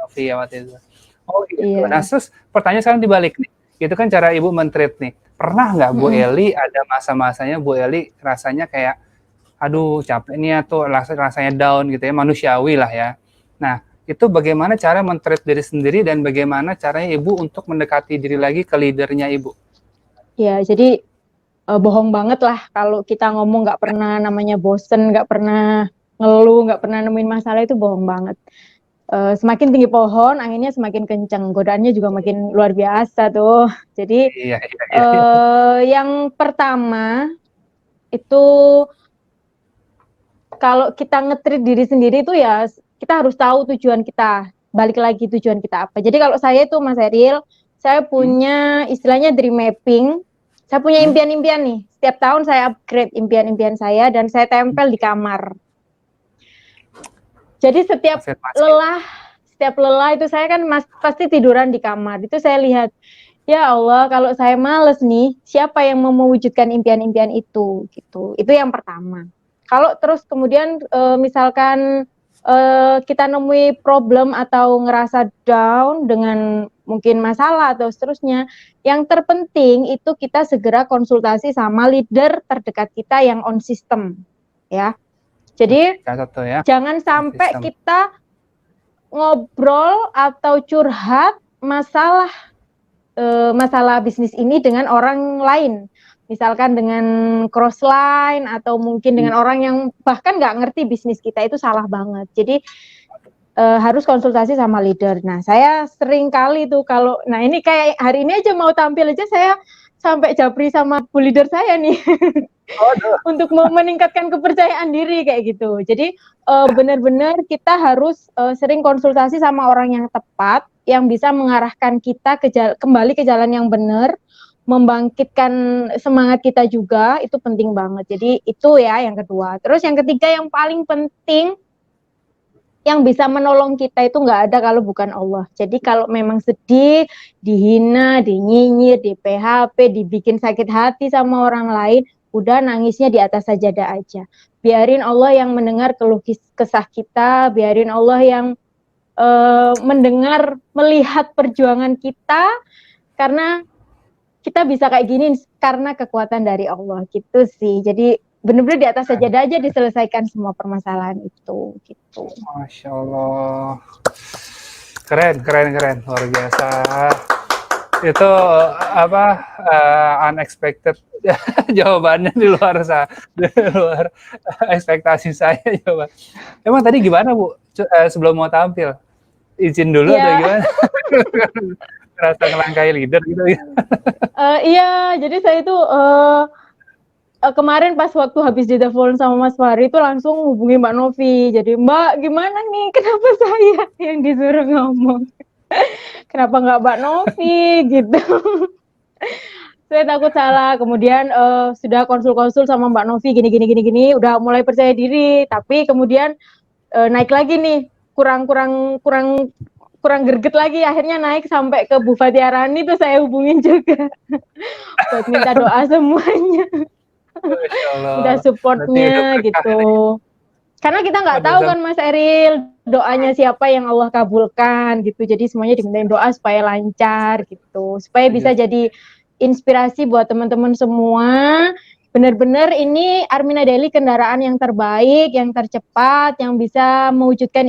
Waktu itu. Oh gitu. Nah, terus pertanyaan sekarang dibalik nih. Itu kan cara Ibu men-treat nih. Pernah nggak Bu Eli ada masa-masanya Bu Eli rasanya kayak, aduh capek nih atau rasanya down gitu ya, manusiawi lah ya. Nah, itu bagaimana cara men-treat diri sendiri dan bagaimana caranya Ibu untuk mendekati diri lagi ke leadernya Ibu? Ya, jadi bohong banget lah kalau kita ngomong nggak pernah namanya bosen, nggak pernah ngeluh, nggak pernah nemuin masalah, itu bohong banget. Semakin tinggi pohon, anginnya semakin kenceng, godaannya juga makin luar biasa tuh. Jadi yang pertama itu kalau kita nge-treat diri sendiri itu ya kita harus tahu tujuan kita. Balik lagi tujuan kita apa. Jadi kalau saya itu Mas Eril, saya punya istilahnya dream mapping. Saya punya impian-impian nih. Setiap tahun saya upgrade impian-impian saya dan saya tempel di kamar. Jadi setiap lelah itu saya kan pasti tiduran di kamar. Itu saya lihat, ya Allah, kalau saya males nih, siapa yang mau mewujudkan impian-impian itu gitu. Itu yang pertama. Kalau terus kemudian misalkan kita nemui problem atau ngerasa down dengan mungkin masalah atau seterusnya, yang terpenting itu kita segera konsultasi sama leader terdekat kita yang on system ya. Jadi jangan sampai kita ngobrol atau curhat masalah bisnis ini dengan orang lain, misalkan dengan crossline atau mungkin dengan orang yang bahkan nggak ngerti bisnis kita, itu salah banget. Jadi harus konsultasi sama leader. Nah, saya sering kali tuh kalau, nah ini kayak hari ini aja mau tampil aja saya sampai japri sama bu leader saya nih untuk meningkatkan kepercayaan diri kayak gitu. Jadi benar-benar kita harus sering konsultasi sama orang yang tepat, yang bisa mengarahkan kita kembali ke jalan yang benar, membangkitkan semangat kita juga, itu penting banget. Jadi itu ya yang kedua. Terus yang ketiga yang paling penting, yang bisa menolong kita itu nggak ada kalau bukan Allah. Jadi kalau memang sedih, dihina, dinyinyir, di PHP, dibikin sakit hati sama orang lain, udah nangisnya di atas sajadah aja. Biarin Allah yang mendengar keluh kesah kita, biarin Allah yang mendengar, melihat perjuangan kita, karena kita bisa kayak gini karena kekuatan dari Allah gitu sih. Jadi benar-benar di atas sajadah aja diselesaikan semua permasalahan itu gitu. Masya Allah, keren, luar biasa. Itu apa unexpected jawabannya di luar ekspektasi saya coba. Emang tadi gimana Bu sebelum mau tampil? Izin dulu atau gimana? Rasa ngelangkai leader gitu ya? Iya, jadi saya itu kemarin pas waktu habis ditelepon sama Mas Fahri itu langsung hubungi Mbak Novi. Jadi Mbak gimana nih, kenapa saya yang disuruh ngomong? Kenapa nggak Mbak Novi gitu? Saya takut salah. Kemudian sudah konsul-konsul sama Mbak Novi gini, udah mulai percaya diri. Tapi kemudian naik lagi nih, kurang greget lagi. Akhirnya naik sampai ke Bu Fathia Rani tuh saya hubungin juga buat minta doa semuanya. Minta supportnya gitu. Karena kita nggak tahu kan Mas Eril, doanya siapa yang Allah kabulkan gitu. Jadi semuanya dimintain doa supaya lancar gitu. Supaya bisa jadi inspirasi buat teman-teman semua. Benar-benar ini Armina Daily kendaraan yang terbaik, yang tercepat, yang bisa mewujudkan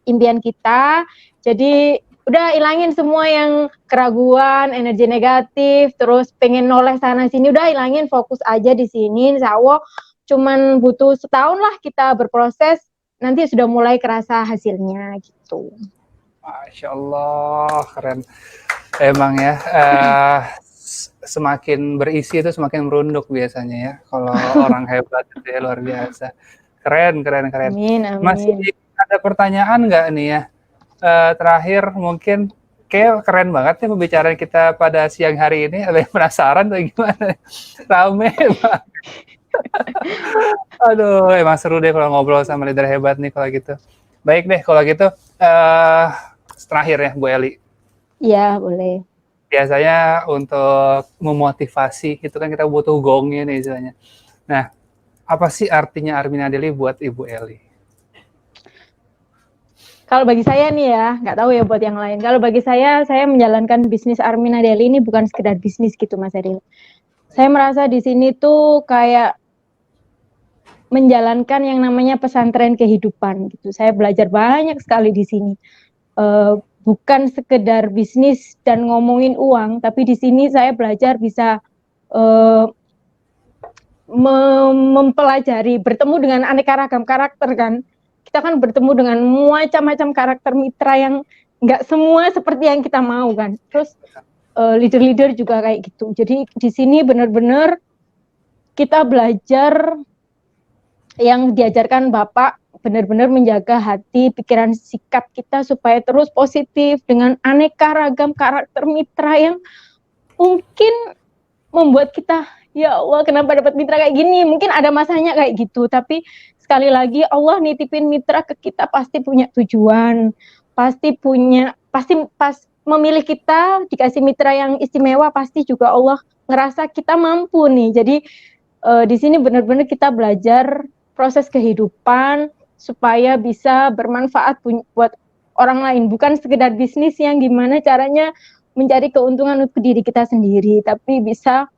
impian kita. Jadi udah ilangin semua yang keraguan, energi negatif, terus pengen noleh sana sini, udah ilangin, fokus aja di sini. Insya Allah cuman butuh setahun lah kita berproses, nanti sudah mulai kerasa hasilnya gitu. Masya Allah, keren. Emang ya, semakin berisi itu semakin merunduk biasanya ya. Kalau orang hebat itu ya, luar biasa. Keren. Amin. Masih ada pertanyaan nggak nih ya? Terakhir mungkin kayak keren banget nih pembicaraan kita pada siang hari ini. Ada yang penasaran atau gimana? Rame banget. Aduh, emang seru deh kalau ngobrol sama leader hebat nih kalau gitu. Baik deh kalau gitu. Terakhir ya Bu Eli. Iya, boleh. Biasanya untuk memotivasi itu kan kita butuh gongnya nih istilahnya. Nah, apa sih artinya Armina Daily buat Ibu Eli? Kalau bagi saya nih ya, nggak tahu ya buat yang lain. Kalau bagi saya menjalankan bisnis Armina Daily ini bukan sekedar bisnis gitu Mas Eril. Saya merasa di sini tuh kayak menjalankan yang namanya pesantren kehidupan gitu. Saya belajar banyak sekali di sini. Bukan sekedar bisnis dan ngomongin uang, tapi di sini saya belajar bisa mempelajari, bertemu dengan aneka ragam karakter kan. Kita kan bertemu dengan macam-macam karakter mitra yang nggak semua seperti yang kita mau kan. Terus leader-leader juga kayak gitu. Jadi di sini benar-benar kita belajar yang diajarkan Bapak, benar-benar menjaga hati, pikiran, sikap kita supaya terus positif dengan aneka ragam karakter mitra yang mungkin membuat kita, ya Allah kenapa dapat mitra kayak gini, mungkin ada masanya kayak gitu, tapi sekali lagi Allah nitipin mitra ke kita pasti punya tujuan, pasti pas memilih kita dikasih mitra yang istimewa, pasti juga Allah ngerasa kita mampu nih. Jadi di sini benar-benar kita belajar proses kehidupan supaya bisa bermanfaat buat orang lain, bukan sekedar bisnis yang gimana caranya mencari keuntungan untuk diri kita sendiri, tapi bisa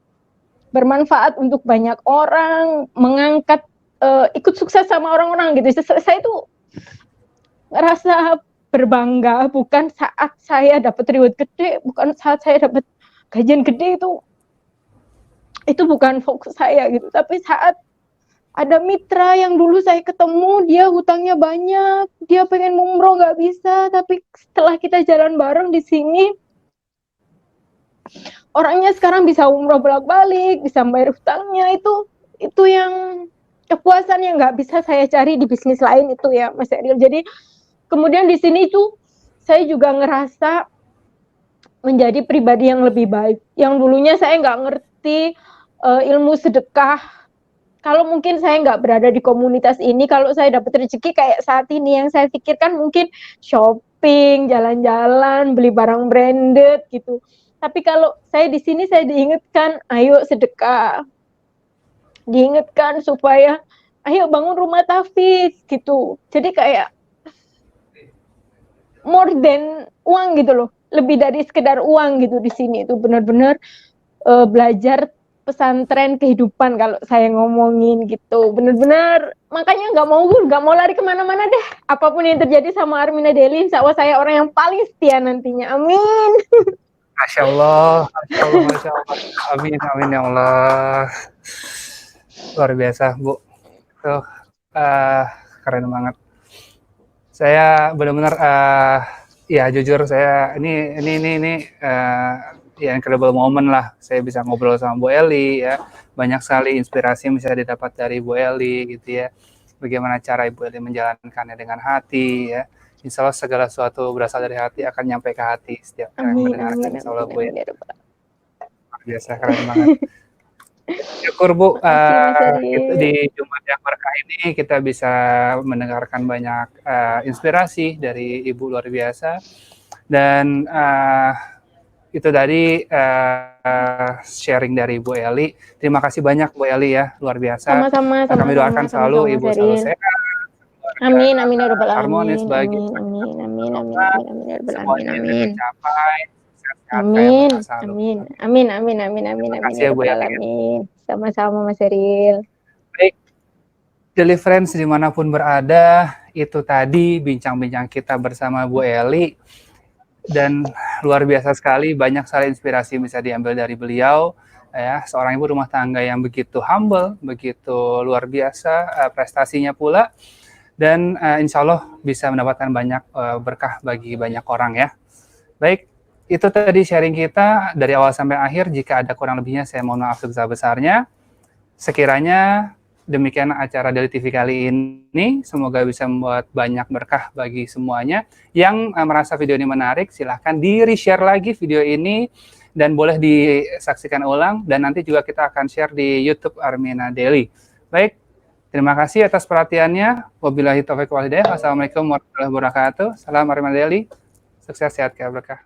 bermanfaat untuk banyak orang, mengangkat, ikut sukses sama orang-orang gitu. Saya tuh ngerasa berbangga bukan saat saya dapat reward gede, bukan saat saya dapat gajian gede, itu bukan fokus saya gitu, tapi saat ada mitra yang dulu saya ketemu, dia hutangnya banyak, dia pengen umroh nggak bisa, tapi setelah kita jalan bareng di sini, orangnya sekarang bisa umroh bolak-balik, bisa bayar hutangnya, itu yang kepuasan yang nggak bisa saya cari di bisnis lain itu ya Mas Eril. Jadi kemudian di sini tuh saya juga ngerasa menjadi pribadi yang lebih baik. Yang dulunya saya nggak ngerti ilmu sedekah, kalau mungkin saya nggak berada di komunitas ini, kalau saya dapat rezeki kayak saat ini, yang saya pikirkan mungkin shopping, jalan-jalan, beli barang branded gitu. Tapi kalau saya di sini, saya diingatkan, ayo sedekah, diingatkan supaya ayo bangun rumah tahfiz gitu. Jadi kayak more than uang gitu loh, lebih dari sekedar uang gitu di sini. Itu benar-benar belajar pesantren kehidupan kalau saya ngomongin gitu. Benar-benar makanya nggak mau lari kemana-mana deh. Apapun yang terjadi sama Armina Deli, insya Allah saya orang yang paling setia nantinya. Amin. Masya Allah, Masya Allah, Masya Allah. Amin, amin ya Allah. Luar biasa, Bu. Tuh, uh, keren banget. Saya benar-benar, ya jujur saya ini ya incredible moment lah. Saya bisa ngobrol sama Bu Eli ya. Banyak sekali inspirasi yang bisa didapat dari Bu Eli gitu ya. Bagaimana cara Ibu Eli menjalankannya dengan hati ya. Insya Allah segala sesuatu berasal dari hati akan nyampe ke hati setiap yang mendengarkan. Insya Allah Bu ya. Biasa keren banget. Syukur Bu, di Jumat yang berkah ini kita bisa mendengarkan banyak inspirasi dari Ibu luar biasa. Dan itu tadi sharing dari Bu Eli. Terima kasih banyak Bu Eli ya, luar biasa. Sama-sama. Kami doakan selalu Ibu selalu sehat. Amin, amin ya rabbal alamin. Harmonis bagi amin. Semuanya tercapai. Amin. Terima kasih ya Bu Eli. Sama-sama Mas Eril. Baik, Daily Friends dimanapun berada, itu tadi bincang-bincang kita bersama Bu Eli. Dan luar biasa sekali, banyak sekali inspirasi bisa diambil dari beliau. Ya, seorang ibu rumah tangga yang begitu humble, begitu luar biasa prestasinya pula. Dan insya Allah bisa mendapatkan banyak berkah bagi banyak orang ya. Baik, itu tadi sharing kita dari awal sampai akhir. Jika ada kurang lebihnya saya mohon maaf sebesar-besarnya. Sekiranya demikian acara Daily TV kali ini. Semoga bisa membuat banyak berkah bagi semuanya. Yang merasa video ini menarik, silahkan di-reshare lagi video ini. Dan boleh disaksikan ulang. Dan nanti juga kita akan share di YouTube Armina Daily. Baik, terima kasih atas perhatiannya. Wabillahi taufiq wal hidayah. Wassalamualaikum warahmatullahi wabarakatuh. Salam Armina Daily. Sukses, sehat, berkah.